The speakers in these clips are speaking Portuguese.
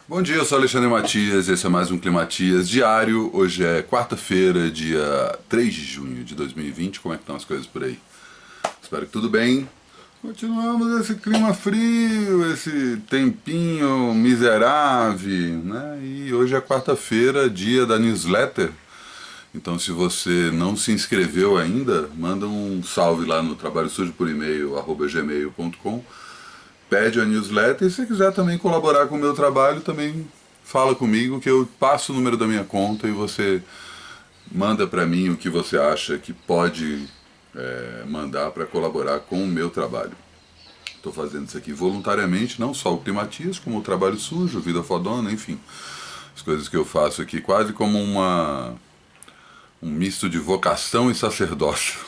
Bom dia, eu sou Alexandre Matias, esse é mais um Climatias diário. Hoje é quarta-feira, dia 3 de junho de 2020. Como é que estão as coisas por aí? Espero que tudo bem. Continuamos esse clima frio, esse tempinho miserável, né? E hoje é quarta-feira, dia da newsletter. Então, se você não se inscreveu ainda, manda um salve lá no trabalho sujo por e-mail, @gmail.com. Pede a newsletter e se quiser também colaborar com o meu trabalho, também fala comigo que eu passo o número da minha conta e você manda para mim o que você acha que pode mandar para colaborar com o meu trabalho. Estou fazendo isso aqui voluntariamente, não só o Climatias, como o Trabalho Sujo, Vida Fodona, enfim. As coisas que eu faço aqui quase como um misto de vocação e sacerdócio,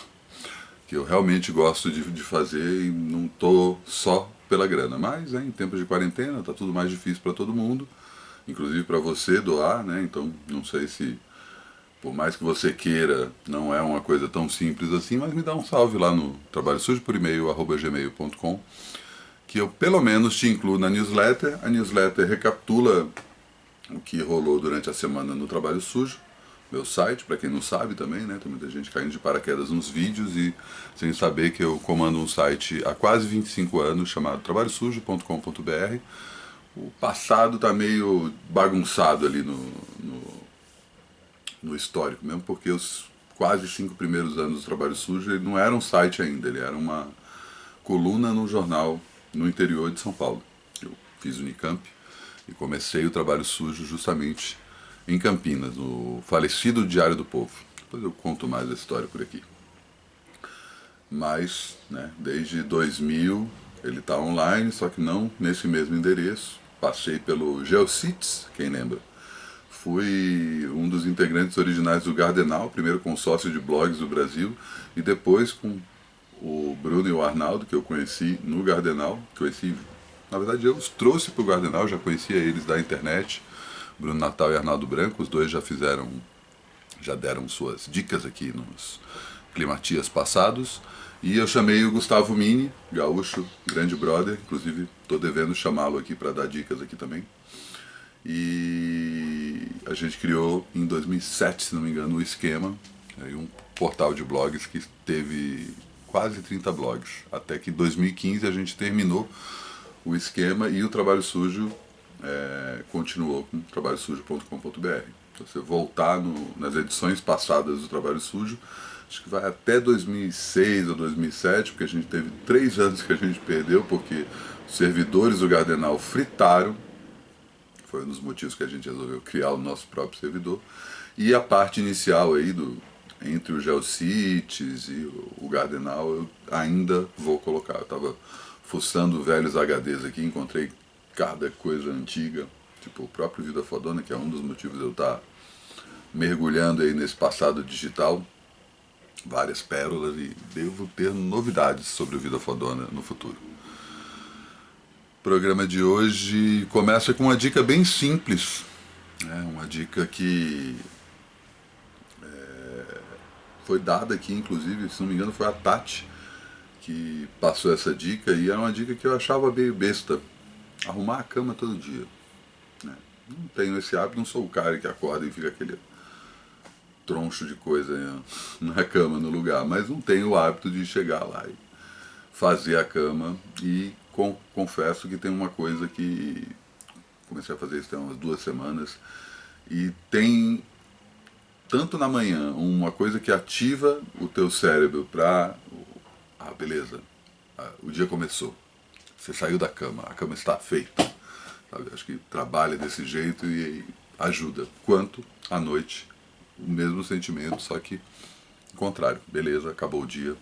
que eu realmente gosto de fazer e não estou só pela grana. Mas em tempos de quarentena está tudo mais difícil para todo mundo, inclusive para você doar, né? Então não sei se, por mais que você queira, não é uma coisa tão simples assim, mas me dá um salve lá no trabalho sujo por e-mail, @gmail.com, que eu pelo menos te incluo na newsletter. A newsletter recapitula o que rolou durante a semana no Trabalho Sujo, meu site, para quem não sabe também, né? Tem muita gente caindo de paraquedas nos vídeos e sem saber que eu comando um site há quase 25 anos chamado trabalhosujo.com.br. O passado tá meio bagunçado ali no histórico, mesmo porque os quase 5 primeiros anos do Trabalho Sujo ele não era um site ainda, ele era uma coluna no jornal no interior de São Paulo. Eu fiz Unicamp e comecei o Trabalho Sujo justamente em Campinas, no falecido Diário do Povo. Depois eu conto mais a história por aqui. Mas, né, desde 2000 ele está online, só que não nesse mesmo endereço. Passei pelo Geocities, quem lembra? Fui um dos integrantes originais do Gardenal, primeiro consórcio de blogs do Brasil, e depois com o Bruno e o Arnaldo, que eu conheci no Gardenal. Na verdade, eu os trouxe para o Gardenal, já conhecia eles da internet. Bruno Natal e Arnaldo Branco, os dois já deram suas dicas aqui nos Climatias passados. E eu chamei o Gustavo Mini, gaúcho, grande brother, inclusive estou devendo chamá-lo aqui para dar dicas aqui também. E a gente criou em 2007, se não me engano, o Esquema, um portal de blogs que teve quase 30 blogs, até que em 2015 a gente terminou o Esquema e o Trabalho Sujo continuou com trabalhosujo.com.br. Se você voltar nas edições passadas do Trabalho Sujo, acho que vai até 2006 ou 2007, porque a gente teve 3 anos que a gente perdeu, porque os servidores do Gardenal fritaram. Foi um dos motivos que a gente resolveu criar o nosso próprio servidor. E a parte inicial aí entre o Geocities e o Gardenal eu ainda vou colocar. Eu estava fuçando velhos HDs aqui, encontrei cada coisa antiga, tipo o próprio Vida Fodona, que é um dos motivos de eu estar mergulhando aí nesse passado digital, várias pérolas, e devo ter novidades sobre o Vida Fodona no futuro. O programa de hoje começa com uma dica bem simples, né? Uma dica que foi dada aqui, inclusive, se não me engano, foi a Tati que passou essa dica, e era uma dica que eu achava meio besta: arrumar a cama todo dia, né? Não tenho esse hábito, não sou o cara que acorda e fica aquele troncho de coisa na cama, no lugar, mas não tenho o hábito de chegar lá e fazer a cama. E confesso que tem uma coisa que comecei a fazer isso tem umas 2 semanas, e tem tanto na manhã uma coisa que ativa o teu cérebro para beleza, o dia começou, você saiu da cama, a cama está feita, sabe? Acho que trabalha desse jeito e ajuda. Quanto à noite, o mesmo sentimento, só que o contrário. Beleza, acabou o dia,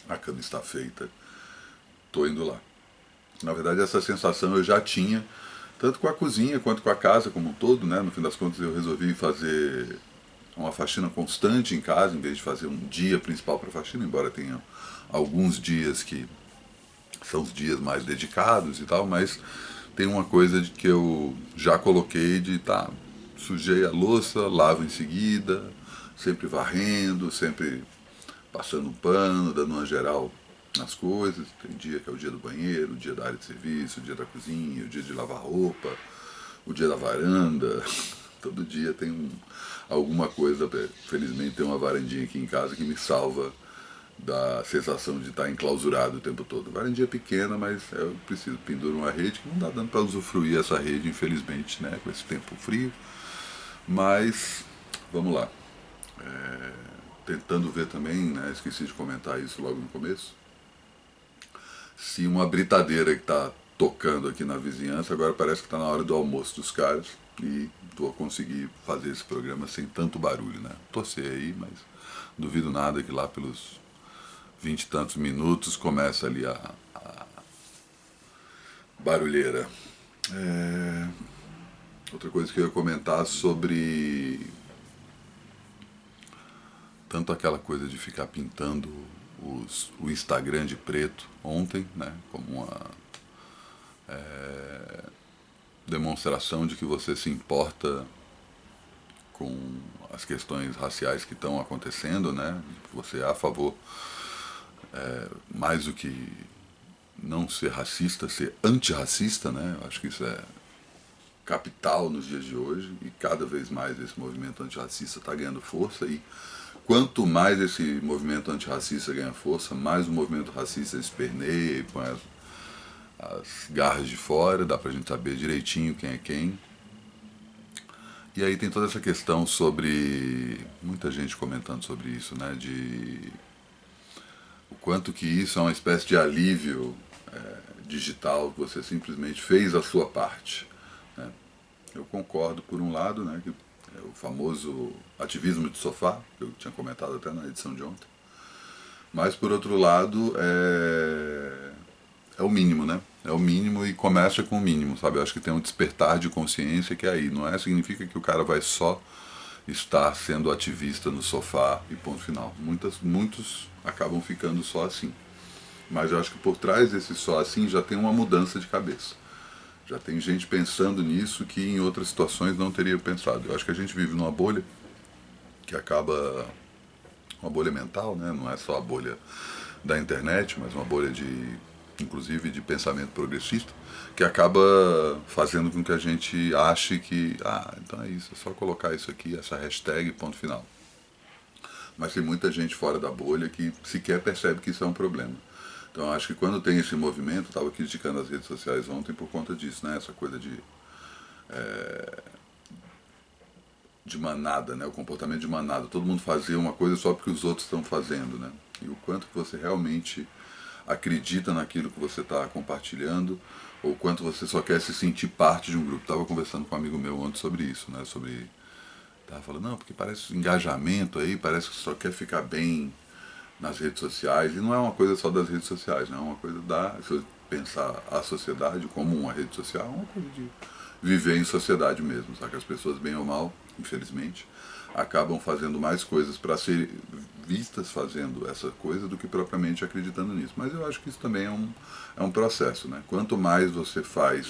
a cama está feita, tô indo lá. Na verdade, essa sensação eu já tinha, tanto com a cozinha quanto com a casa como um todo, né? No fim das contas, eu resolvi fazer uma faxina constante em casa, em vez de fazer um dia principal para faxina, embora tenha alguns dias que são os dias mais dedicados e tal, mas tem uma coisa de que eu já coloquei de sujei a louça, lavo em seguida, sempre varrendo, sempre passando um pano, dando uma geral nas coisas. Tem dia que é o dia do banheiro, o dia da área de serviço, o dia da cozinha, o dia de lavar roupa, o dia da varanda, todo dia tem alguma coisa. Felizmente tem uma varandinha aqui em casa que me salva da sensação de estar enclausurado o tempo todo. Varandinha pequena, mas eu preciso pendurar uma rede que não dá dando para usufruir essa rede, infelizmente, né, com esse tempo frio. Mas vamos lá. Tentando ver também, né, esqueci de comentar isso logo no começo, se uma britadeira que está tocando aqui na vizinhança, agora parece que está na hora do almoço dos caras e vou conseguir fazer esse programa sem tanto barulho, né? Torcer aí, mas duvido nada que lá pelos 20 e tantos minutos começa ali a barulheira. Outra coisa que eu ia comentar sobre tanto aquela coisa de ficar pintando o Instagram de preto ontem, né, como uma demonstração de que você se importa com as questões raciais que estão acontecendo, né, que você é a favor, mais do que não ser racista, ser antirracista, né, eu acho que isso é capital nos dias de hoje e cada vez mais esse movimento antirracista está ganhando força e quanto mais esse movimento antirracista ganha força, mais o movimento racista esperneia e põe as garras de fora, dá pra gente saber direitinho quem é quem. E aí tem toda essa questão sobre, muita gente comentando sobre isso, né, de o quanto que isso é uma espécie de alívio digital, que você simplesmente fez a sua parte, né. Eu concordo por um lado, né, que o famoso ativismo de sofá, que eu tinha comentado até na edição de ontem. Mas, por outro lado, é o mínimo, né? É o mínimo e começa com o mínimo, sabe? Eu acho que tem um despertar de consciência que é aí. Não é, significa que o cara vai só estar sendo ativista no sofá e ponto final. Muitos acabam ficando só assim. Mas eu acho que por trás desse só assim já tem uma mudança de cabeça. Já tem gente pensando nisso que em outras situações não teria pensado. Eu acho que a gente vive numa bolha que acaba, uma bolha mental, né? Não é só a bolha da internet, mas uma bolha inclusive de pensamento progressista, que acaba fazendo com que a gente ache que, então é isso, é só colocar isso aqui, essa hashtag, ponto final. Mas tem muita gente fora da bolha que sequer percebe que isso é um problema. Então acho que quando tem esse movimento, estava criticando as redes sociais ontem por conta disso, né? Essa coisa de manada, né? O comportamento de manada, todo mundo fazer uma coisa só porque os outros estão fazendo, né? E o quanto que você realmente acredita naquilo que você está compartilhando, ou quanto você só quer se sentir parte de um grupo. Estava conversando com um amigo meu ontem sobre isso, né? Estava falando, não, porque parece engajamento aí, parece que só quer ficar bem nas redes sociais, e não é uma coisa só das redes sociais, não é uma coisa se eu pensar a sociedade como uma rede social, é uma coisa de viver em sociedade mesmo, sabe? As pessoas, bem ou mal, infelizmente, acabam fazendo mais coisas para ser vistas fazendo essa coisa do que propriamente acreditando nisso. Mas eu acho que isso também é um processo, né? Quanto mais você faz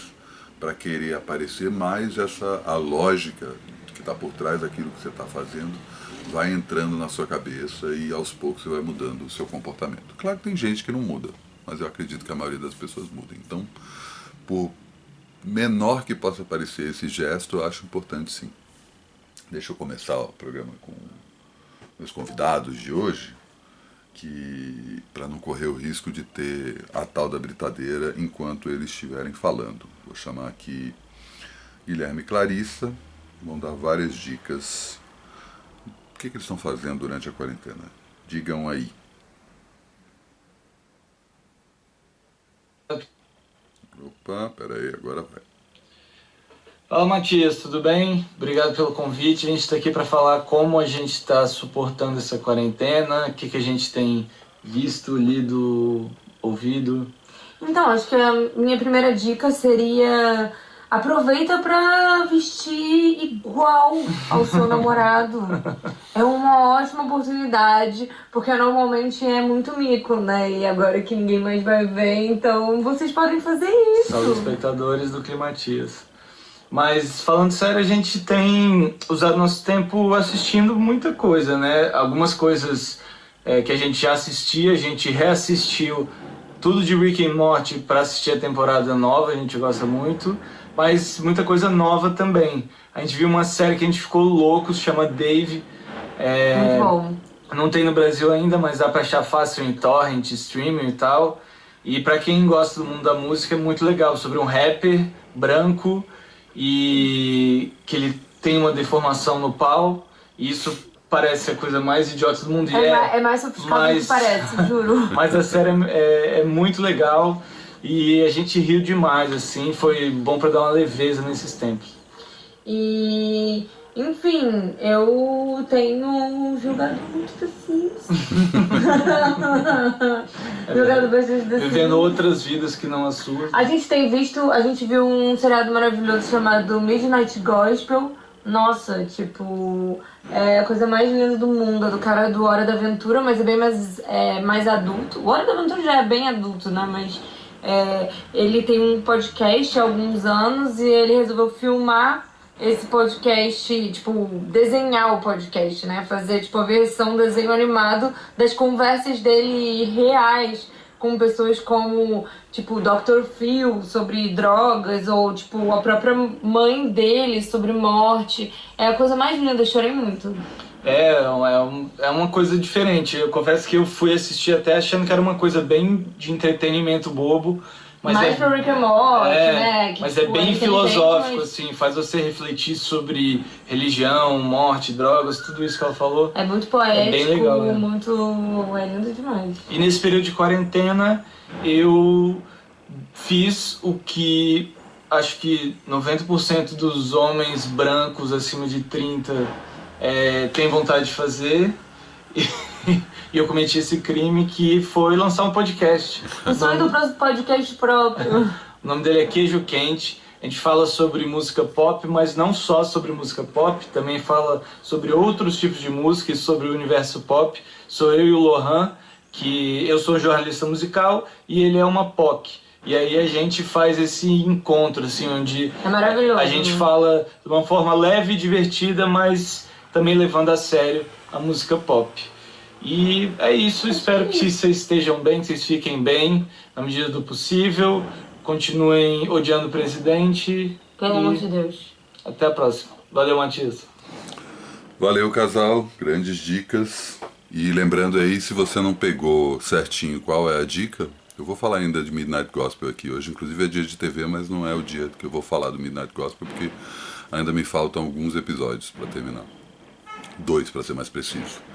para querer aparecer, mais a lógica que está por trás daquilo que você está fazendo vai entrando na sua cabeça e aos poucos você vai mudando o seu comportamento. Claro que tem gente que não muda, mas eu acredito que a maioria das pessoas muda. Então, por menor que possa parecer esse gesto, eu acho importante sim. Deixa eu começar o programa com meus convidados de hoje, que para não correr o risco de ter a tal da britadeira enquanto eles estiverem falando. Vou chamar aqui Guilherme e Clarissa, vão dar várias dicas. O que eles estão fazendo durante a quarentena? Digam aí. Opa, peraí, agora vai. Fala, Matias, tudo bem? Obrigado pelo convite. A gente está aqui para falar como a gente está suportando essa quarentena, o que a gente tem visto, lido, ouvido. Então, acho que a minha primeira dica seria aproveita para vestir igual ao seu namorado. É uma ótima oportunidade, porque normalmente é muito mico, né? E agora que ninguém mais vai ver, então vocês podem fazer isso. Salve, espectadores do Climatias. Mas, falando sério, a gente tem usado nosso tempo assistindo muita coisa, né? Algumas coisas que a gente já assistia, a gente reassistiu tudo de Rick and Morty para assistir a temporada nova, a gente gosta muito. mas muita coisa nova também. A gente viu uma série que a gente ficou louco, se chama Dave. Muito bom. Não tem no Brasil ainda, mas dá pra achar fácil em torrent, streaming e tal. E pra quem gosta do mundo da música é muito legal, sobre um rapper branco e que ele tem uma deformação no pau. E isso parece a coisa mais idiota do mundo. É mais sofisticado do que parece, juro. Mas a série é muito legal e a gente riu demais, assim. Foi bom pra dar uma leveza nesses tempos. E, enfim, eu tenho jogado muito The Sims. Jogado bastante The Sims. Vivendo outras vidas que não as suas. A gente viu um seriado maravilhoso chamado Midnight Gospel. Nossa, tipo, é a coisa mais linda do mundo, é do cara do Hora da Aventura, mas é bem mais adulto. O Hora da Aventura já é bem adulto, né, mas ele tem um podcast há alguns anos e ele resolveu filmar esse podcast, tipo, desenhar o podcast, né? Fazer, tipo, a versão desenho animado das conversas dele reais com pessoas como, tipo, Dr. Phil sobre drogas ou, tipo, a própria mãe dele sobre morte. É a coisa mais linda, eu chorei muito. É uma coisa diferente. Eu confesso que eu fui assistir até achando que era uma coisa bem de entretenimento bobo. Mas mais pro Rick and Morty, né? Que, mas tipo, é bem filosófico, mas... assim, faz você refletir sobre religião, morte, drogas, tudo isso que ela falou. É muito poético, é bem legal, né? É lindo demais. E nesse período de quarentena, eu fiz o que acho que 90% dos homens brancos acima de 30 têm vontade de fazer. E eu cometi esse crime, que foi lançar um podcast. O sonho do podcast próprio. O nome dele é Queijo Quente. A gente fala sobre música pop, mas não só sobre música pop, também fala sobre outros tipos de música e sobre o universo pop. Sou eu e o Lohan, que eu sou jornalista musical e ele é uma POC. E aí a gente faz esse encontro, assim, onde é maravilhoso, a gente fala de uma forma leve e divertida, mas também levando a sério a música pop. E é isso, espero que vocês estejam bem, que vocês fiquem bem na medida do possível. Continuem odiando o presidente. Pelo amor de Deus. Até a próxima. Valeu, Matias. Valeu, casal. Grandes dicas. E lembrando aí, se você não pegou certinho qual é a dica, eu vou falar ainda de Midnight Gospel aqui. Hoje, inclusive, é dia de TV, mas não é o dia que eu vou falar do Midnight Gospel, porque ainda me faltam alguns episódios para terminar. 2, para ser mais preciso.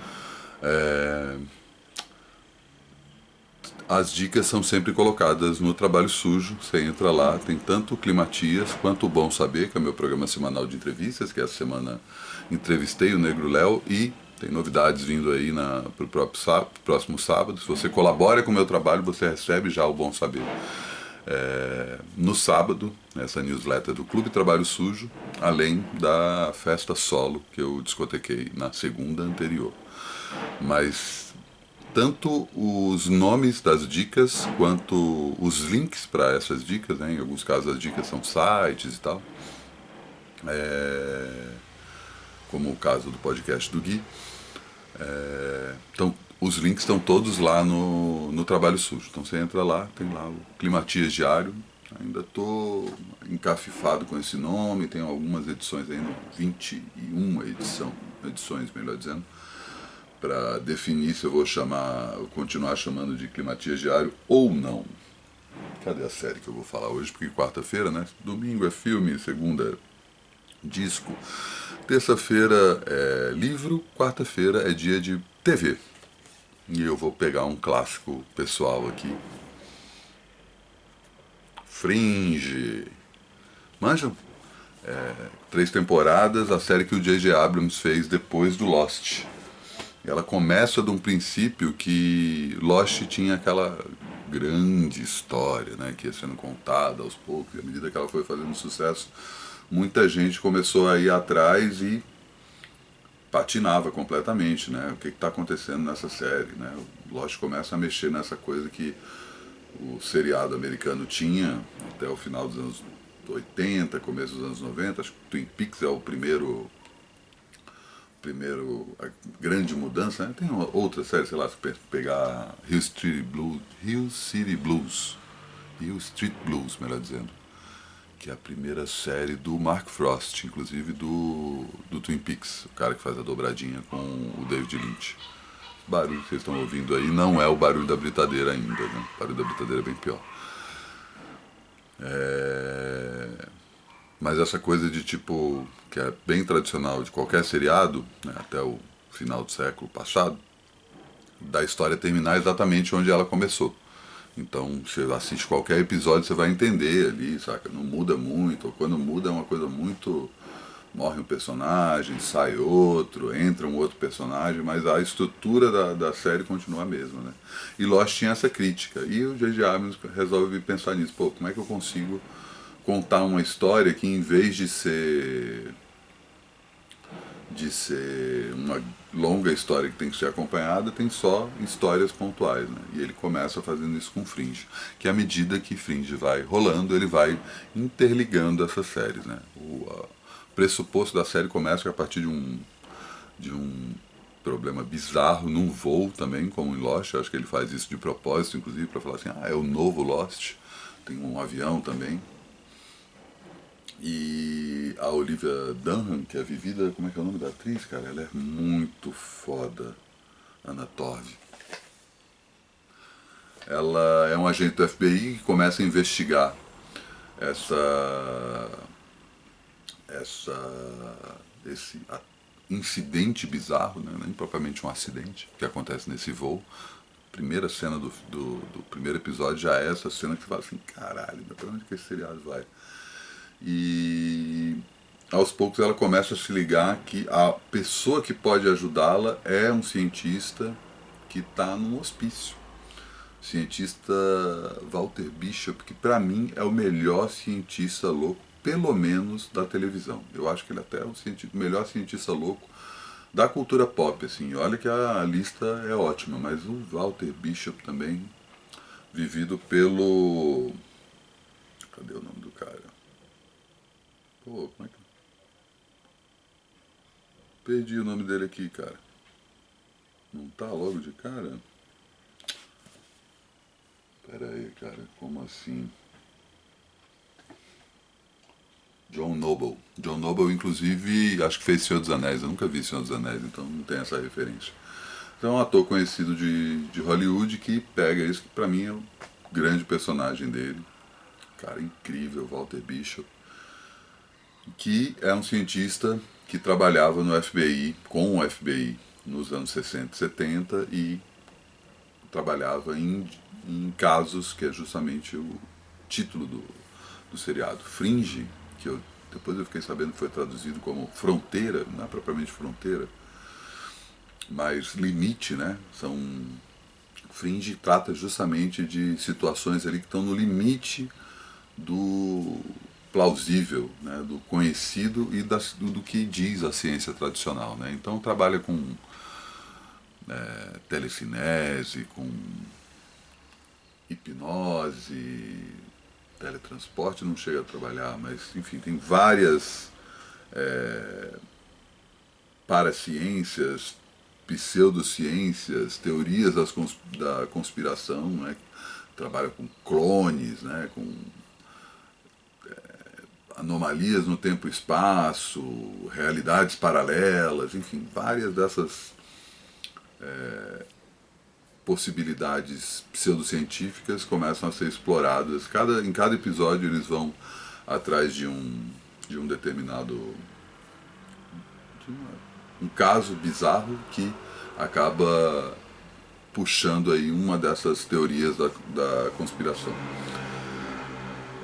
As dicas são sempre colocadas no Trabalho Sujo. Você entra lá, tem tanto o Climatias quanto o Bom Saber, que é o meu programa semanal de entrevistas, que essa semana entrevistei o Negro Léo, e tem novidades vindo aí para o próximo sábado. Se você colabora com o meu trabalho, você recebe já o Bom Saber no sábado, essa newsletter do Clube Trabalho Sujo, além da festa solo que eu discotequei na segunda anterior. Mas tanto os nomes das dicas quanto os links para essas dicas, né? Em alguns casos as dicas são sites e tal, como o caso do podcast do Gui. Então os links estão todos lá no Trabalho Sujo. Então você entra lá, tem lá o Climatias Diário. Ainda estou encafifado com esse nome, tem algumas edições ainda, 21 edições, melhor dizendo, para definir se eu vou continuar chamando de Climatias Diário ou não. Cadê a série que eu vou falar hoje? Porque quarta-feira, né? Domingo é filme, segunda é disco, terça-feira é livro, quarta-feira é dia de TV. E eu vou pegar um clássico pessoal aqui. Fringe. Manjam? 3 temporadas, a série que o J.J. Abrams fez depois do Lost. Ela começa de um princípio que Lost tinha aquela grande história, né, que ia sendo contada aos poucos, e à medida que ela foi fazendo sucesso, muita gente começou a ir atrás e patinava completamente, né, o que está acontecendo nessa série, né, o Lost começa a mexer nessa coisa que o seriado americano tinha até o final dos anos 80, começo dos anos 90, acho que Twin Peaks é o primeiro a grande mudança, né? Tem outra série, sei lá, se pegar Hill Street Blues, melhor dizendo, que é a primeira série do Mark Frost, inclusive do Twin Peaks, o cara que faz a dobradinha com o David Lynch. O barulho que vocês estão ouvindo aí não é o barulho da britadeira ainda, né? O barulho da britadeira é bem pior. Mas essa coisa de tipo, que é bem tradicional de qualquer seriado, né, até o final do século passado, da história terminar exatamente onde ela começou. Então, você assiste qualquer episódio, você vai entender ali, saca? Não muda muito, ou quando muda é uma coisa muito... Morre um personagem, sai outro, entra um outro personagem, mas a estrutura da série continua a mesma, né? E Lost tinha essa crítica, e o J.J. Abrams resolve pensar nisso. Pô, como é que eu consigo contar uma história que, em vez de ser uma longa história que tem que ser acompanhada, tem só histórias pontuais, né? E ele começa fazendo isso com Fringe, que à medida que Fringe vai rolando, ele vai interligando essas séries, né? O pressuposto da série começa a partir de um problema bizarro num voo também, como em Lost. Eu acho que ele faz isso de propósito, inclusive, para falar assim, é o novo Lost, tem um avião também. E a Olivia Dunham, que é vivida, como é que é o nome da atriz, cara? Ela é muito foda, Anna Torv. Ela é um agente do FBI que começa a investigar esse incidente bizarro, né? Nem propriamente um acidente, que acontece nesse voo. A primeira cena do primeiro episódio já é essa cena que você fala assim, caralho, pra onde que esse seriado vai? E aos poucos ela começa a se ligar que a pessoa que pode ajudá-la é um cientista que está num hospício. O cientista Walter Bishop, que para mim é o melhor cientista louco, pelo menos da televisão. Eu acho que ele até é o melhor cientista louco da cultura pop, assim. Olha que a lista é ótima, mas o Walter Bishop também, vivido pelo... Cadê o nome do cara? Pô, como é que... Perdi o nome dele aqui, cara. Não tá logo de cara? Pera aí, cara, como assim? John Noble. John Noble, inclusive, acho que fez Senhor dos Anéis. Eu nunca vi Senhor dos Anéis, então não tem essa referência. Então é um ator conhecido de Hollywood que pega isso, que pra mim é o grande personagem dele. Cara incrível, Walter Bishop. Que é um cientista que trabalhava no FBI, com o FBI, nos anos 60 e 70, e trabalhava em casos, que é justamente o título do seriado. Fringe, que depois eu fiquei sabendo que foi traduzido como fronteira, não é propriamente fronteira, mas limite, né? Fringe trata justamente de situações ali que estão no limite do plausível, né? Do conhecido e do que diz a ciência tradicional, né? Então trabalha com telecinese, com hipnose, teletransporte não chega a trabalhar, mas enfim, tem várias paraciências, pseudociências, teorias da conspiração, né? Trabalha com clones, né? Com anomalias no tempo e espaço, realidades paralelas, enfim, várias dessas possibilidades pseudocientíficas começam a ser exploradas. Em cada episódio eles vão atrás de um determinado... um caso bizarro que acaba puxando aí uma dessas teorias da conspiração.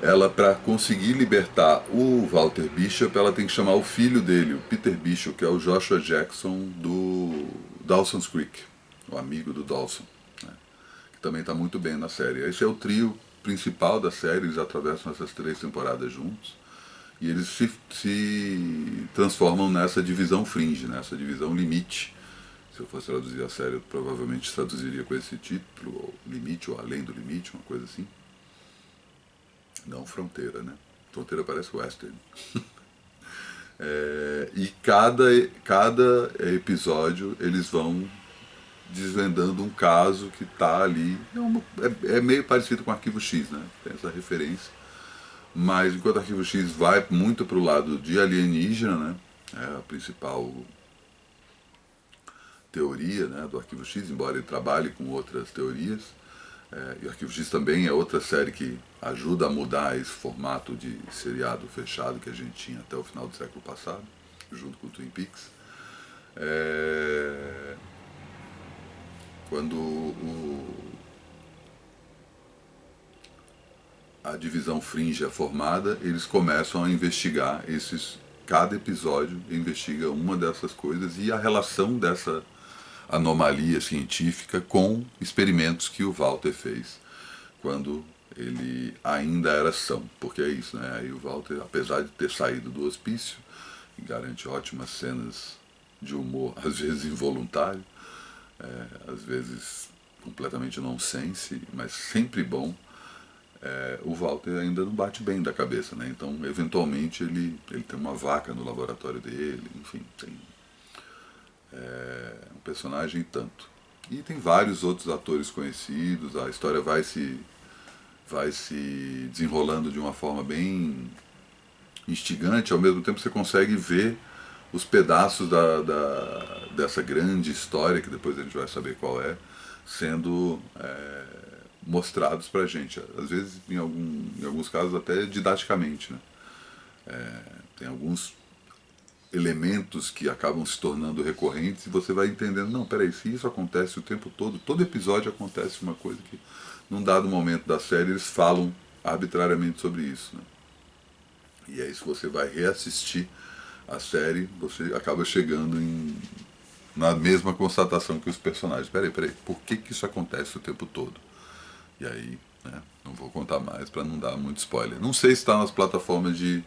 Ela, para conseguir libertar o Walter Bishop, ela tem que chamar o filho dele, o Peter Bishop, que é o Joshua Jackson do Dawson's Creek, o amigo do Dawson, né? Que também está muito bem na série. Esse é o trio principal da série, eles atravessam essas 3 temporadas juntos, e eles se transformam nessa divisão fringe, nessa divisão limite. Se eu fosse traduzir a série, eu provavelmente traduziria com esse título, ou limite, ou além do limite, uma coisa assim. Não fronteira, né? Fronteira parece western. E cada episódio eles vão desvendando um caso que está ali. É meio parecido com Arquivo X, né? Tem essa referência. Mas enquanto Arquivo X vai muito para o lado de alienígena, né? É a principal teoria, né, do Arquivo X, embora ele trabalhe com outras teorias. E o Arquivo X também é outra série que ajuda a mudar esse formato de seriado fechado que a gente tinha até o final do século passado, junto com o Twin Peaks. Quando a divisão Fringe é formada, eles começam a investigar cada episódio investiga uma dessas coisas e a relação dessa anomalia científica com experimentos que o Walter fez quando ele ainda era são, porque é isso, né? Aí o Walter, apesar de ter saído do hospício, garante ótimas cenas de humor, às vezes involuntário, às vezes completamente nonsense, mas sempre bom. O Walter ainda não bate bem da cabeça, né? Então, eventualmente, ele tem uma vaca no laboratório dele, enfim, tem um personagem tanto. E tem vários outros atores conhecidos, a história vai se desenrolando de uma forma bem instigante, ao mesmo tempo você consegue ver os pedaços dessa grande história, que depois a gente vai saber qual é, sendo mostrados pra gente, às vezes em alguns casos até didaticamente, né? Tem alguns elementos que acabam se tornando recorrentes e você vai entendendo, não, peraí, se isso acontece o tempo todo episódio acontece uma coisa que num dado momento da série eles falam arbitrariamente sobre isso, né? E aí se você vai reassistir a série, você acaba chegando na mesma constatação que os personagens. Peraí, por que isso acontece o tempo todo? E aí, né, não vou contar mais para não dar muito spoiler. Não sei se está nas plataformas de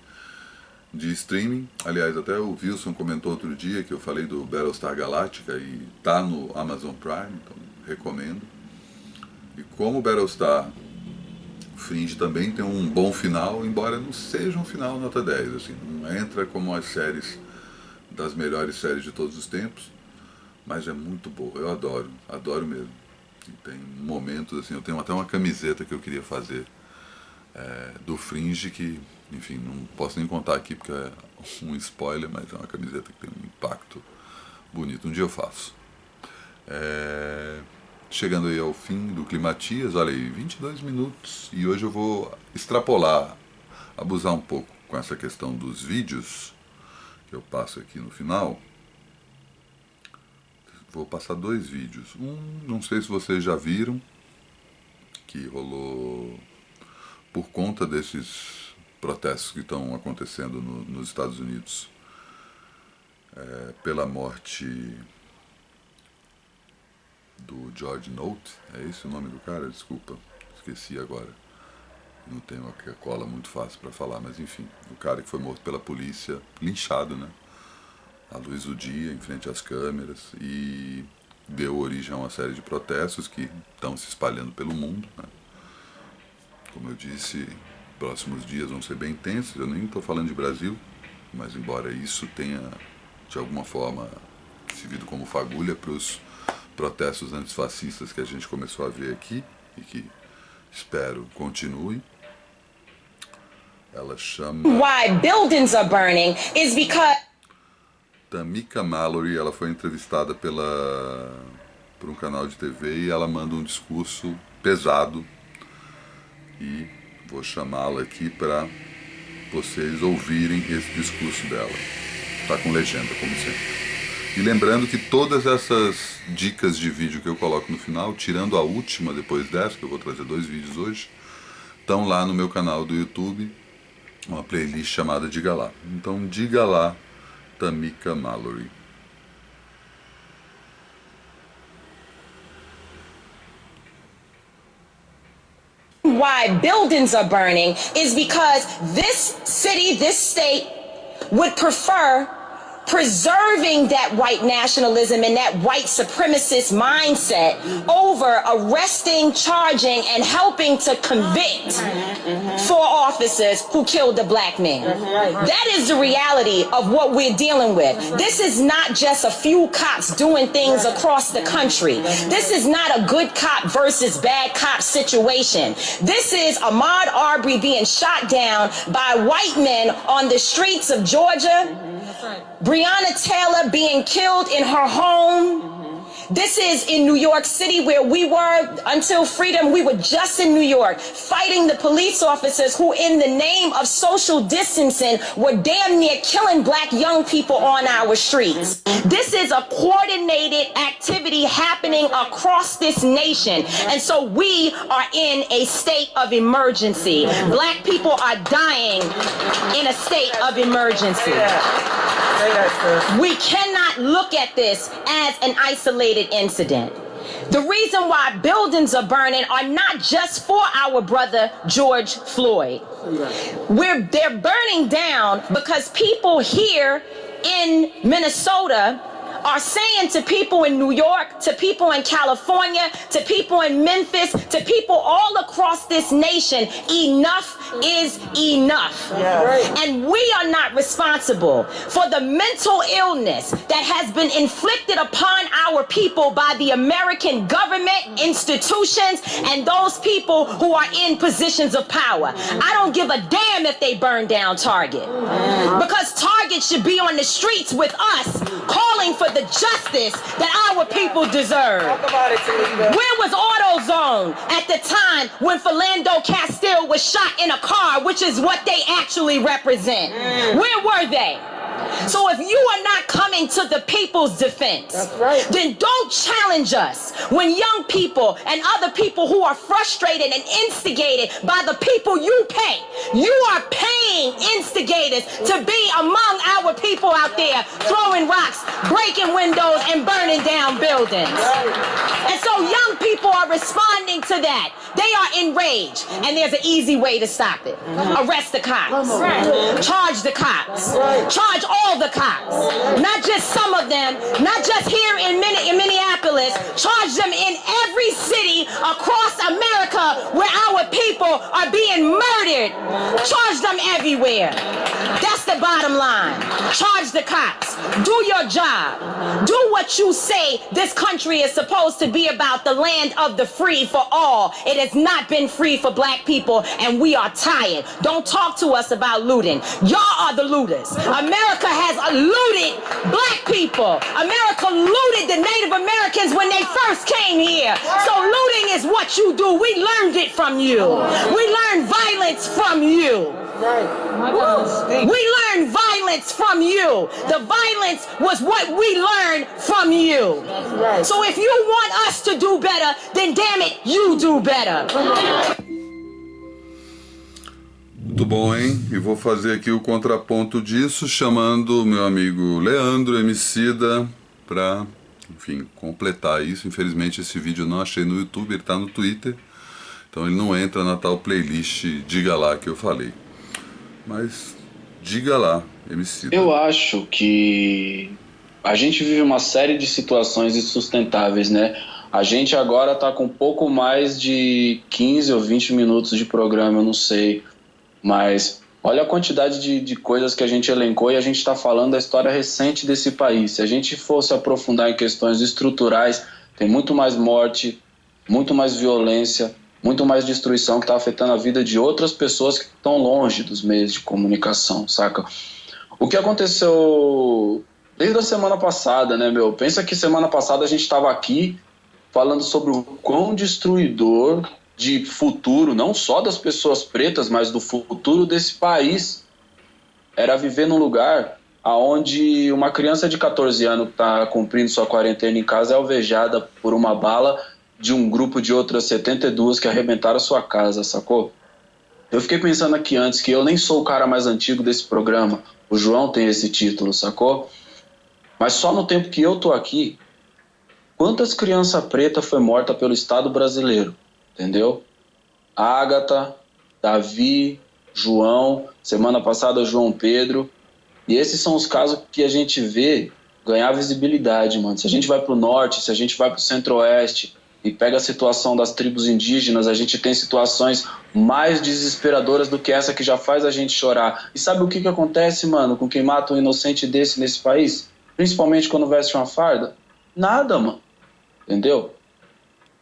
streaming. Aliás, até o Wilson comentou outro dia que eu falei do Battlestar Galactica e tá no Amazon Prime, então recomendo. E como o Battlestar Fringe também tem um bom final, embora não seja um final nota 10, assim, não entra como as séries das melhores séries de todos os tempos, mas é muito boa, eu adoro mesmo. E tem momentos assim, eu tenho até uma camiseta que eu queria fazer do Fringe que, enfim, não posso nem contar aqui porque é um spoiler, mas é uma camiseta que tem um impacto bonito. Um dia eu faço. Chegando aí ao fim do Climatias, olha aí, 22 minutos, e hoje eu vou extrapolar, abusar um pouco com essa questão dos vídeos, que eu passo aqui no final. Vou passar 2 vídeos. Não sei se vocês já viram, que rolou por conta desses protestos que estão acontecendo nos Estados Unidos pela morte do George Note, é esse o nome do cara? Desculpa, esqueci agora. Não tenho a cola muito fácil para falar, mas enfim, o cara que foi morto pela polícia, linchado, né? À luz do dia, em frente às câmeras, e deu origem a uma série de protestos que estão se espalhando pelo mundo, né? Como eu disse, próximos dias vão ser bem intensos. Eu nem estou falando de Brasil, mas embora isso tenha de alguma forma servido como fagulha para os protestos antifascistas que a gente começou a ver aqui e que espero continue. Ela chama Why buildings are burning is because Tamika Mallory. Ela foi entrevistada por um canal de TV e ela manda um discurso pesado e vou chamá-la aqui para vocês ouvirem esse discurso dela. Tá com legenda, como sempre. E lembrando que todas essas dicas de vídeo que eu coloco no final, tirando a última depois dessa, que eu vou trazer 2 vídeos hoje, estão lá no meu canal do YouTube, uma playlist chamada Diga Lá. Então diga lá, Tamika Mallory. why buildings are burning is because this city, this state would prefer preserving that white nationalism and that white supremacist mindset over arresting, charging, and helping to convict 4 officers who killed a black man. That is the reality of what we're dealing with. This is not just a few cops doing things across the country. This is not a good cop versus bad cop situation. This is Ahmaud Arbery being shot down by white men on the streets of Georgia. Breonna Taylor being killed in her home. This is in New York City, where we were until freedom. We were just in New York fighting the police officers who, in the name of social distancing, were damn near killing black young people on our streets. This is a coordinated activity happening across this nation. And so we are in a state of emergency. Black people are dying in a state of emergency. We cannot look at this as an isolated incident. The reason why buildings are burning are not just for our brother George Floyd. They're burning down because people here in Minnesota are saying to people in New York, to people in California, to people in Memphis, to people all across this nation, enough is enough. And we are not responsible for the mental illness that has been inflicted upon our people by the American government, institutions, and those people who are in positions of power. I don't give a damn if they burn down Target, because Target should be on the streets with us, calling for the justice that our people deserve. Where was AutoZone at the time when Philando Castile was shot in a car, which is what they actually represent? Where were they? So if you are not coming to the people's defense, then don't challenge us when young people and other people who are frustrated and instigated by the people you pay. You are paying instigators to be among our people out there throwing rocks, breaking windows, and burning down buildings. And so young people are responding to that. They are enraged, and there's an easy way to stop it. Arrest the cops. Charge the cops. Charge all the cops. Not just some of them, not just here in Minneapolis. Charge them in every city across America where our people are being murdered. Charge them everywhere. That's the bottom line. Charge the cops. Do your job. Do what you say this country is supposed to be about, the land of the free for all. It has not been free for black people, and we are tired. Don't talk to us about looting. Y'all are the looters. America has looted black people. America looted the Native Americans when they first came here. So looting is what you do. We learned it from you. We learned violence from you. We learned violence from you. The violence was what we learned from you. So if you want us to do better, then damn it, you do better. Muito bom, hein? E vou fazer aqui o contraponto disso, chamando o meu amigo Leandro Emicida para, enfim, completar isso. Infelizmente esse vídeo eu não achei no YouTube, ele está no Twitter, então ele não entra na tal playlist Diga Lá que eu falei. Mas diga lá, Emicida. Eu acho que a gente vive uma série de situações insustentáveis, né? A gente agora está com um pouco mais de 15 ou 20 minutos de programa, eu não sei. Mas olha a quantidade de coisas que a gente elencou, e a gente está falando da história recente desse país. Se a gente fosse aprofundar em questões estruturais, tem muito mais morte, muito mais violência, muito mais destruição que está afetando a vida de outras pessoas que estão longe dos meios de comunicação, saca? O que aconteceu desde a semana passada, né, meu? Pensa que semana passada a gente estava aqui falando sobre o quão destruidor de futuro, não só das pessoas pretas, mas do futuro desse país, era viver num lugar onde uma criança de 14 anos que está cumprindo sua quarentena em casa é alvejada por uma bala de um grupo de outras 72 que arrebentaram sua casa, sacou? Eu fiquei pensando aqui antes que eu nem sou o cara mais antigo desse programa, o João tem esse título, sacou? Mas só no tempo que eu tô aqui, quantas crianças pretas foi morta pelo Estado brasileiro? Entendeu? Ágata, Davi, João, semana passada João Pedro. E esses são os casos que a gente vê ganhar visibilidade, mano. Se a gente vai pro norte, se a gente vai pro centro-oeste e pega a situação das tribos indígenas, a gente tem situações mais desesperadoras do que essa que já faz a gente chorar. E sabe o que acontece, mano, com quem mata um inocente desse nesse país? Principalmente quando veste uma farda? Nada, mano. Entendeu?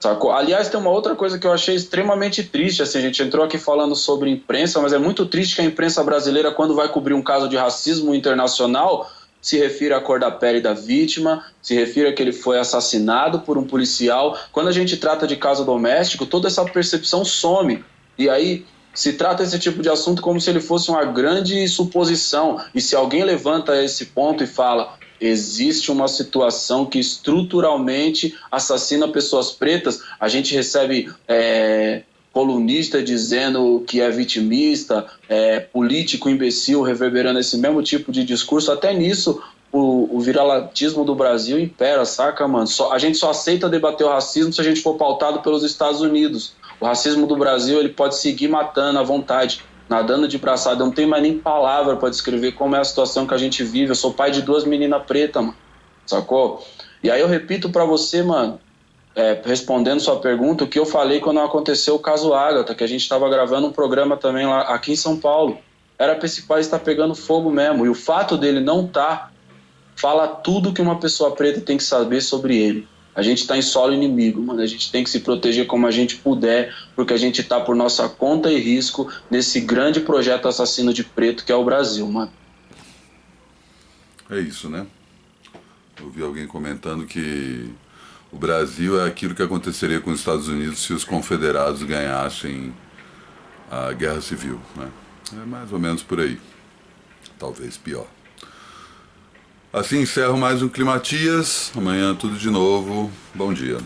Sacou? Aliás, tem uma outra coisa que eu achei extremamente triste, assim, a gente entrou aqui falando sobre imprensa, mas é muito triste que a imprensa brasileira, quando vai cobrir um caso de racismo internacional, se refira à cor da pele da vítima, se refira a que ele foi assassinado por um policial. Quando a gente trata de caso doméstico, toda essa percepção some. E aí se trata esse tipo de assunto como se ele fosse uma grande suposição. E se alguém levanta esse ponto e fala: existe uma situação que estruturalmente assassina pessoas pretas, a gente recebe colunista dizendo que é vitimista, político imbecil reverberando esse mesmo tipo de discurso. Até nisso o viralatismo do Brasil impera, saca, mano? A gente só aceita debater o racismo se a gente for pautado pelos Estados Unidos. O racismo do Brasil, ele pode seguir matando à vontade, nadando de braçada. Eu não tenho mais nem palavra para descrever como é a situação que a gente vive. Eu sou pai de 2 meninas pretas, mano, sacou? E aí eu repito para você, mano, respondendo sua pergunta, o que eu falei quando aconteceu o caso Ágata, que a gente estava gravando um programa também lá aqui em São Paulo. Era pra esse país estar pegando fogo mesmo. E o fato dele não estar fala tudo que uma pessoa preta tem que saber sobre ele. A gente tá em solo inimigo, mano. A gente tem que se proteger como a gente puder, porque a gente tá por nossa conta e risco nesse grande projeto assassino de preto que é o Brasil, mano. É isso, né? Eu vi alguém comentando que o Brasil é aquilo que aconteceria com os Estados Unidos se os confederados ganhassem a Guerra Civil, né? É mais ou menos por aí. Talvez pior. Assim encerro mais um Climatias. Amanhã tudo de novo. Bom dia.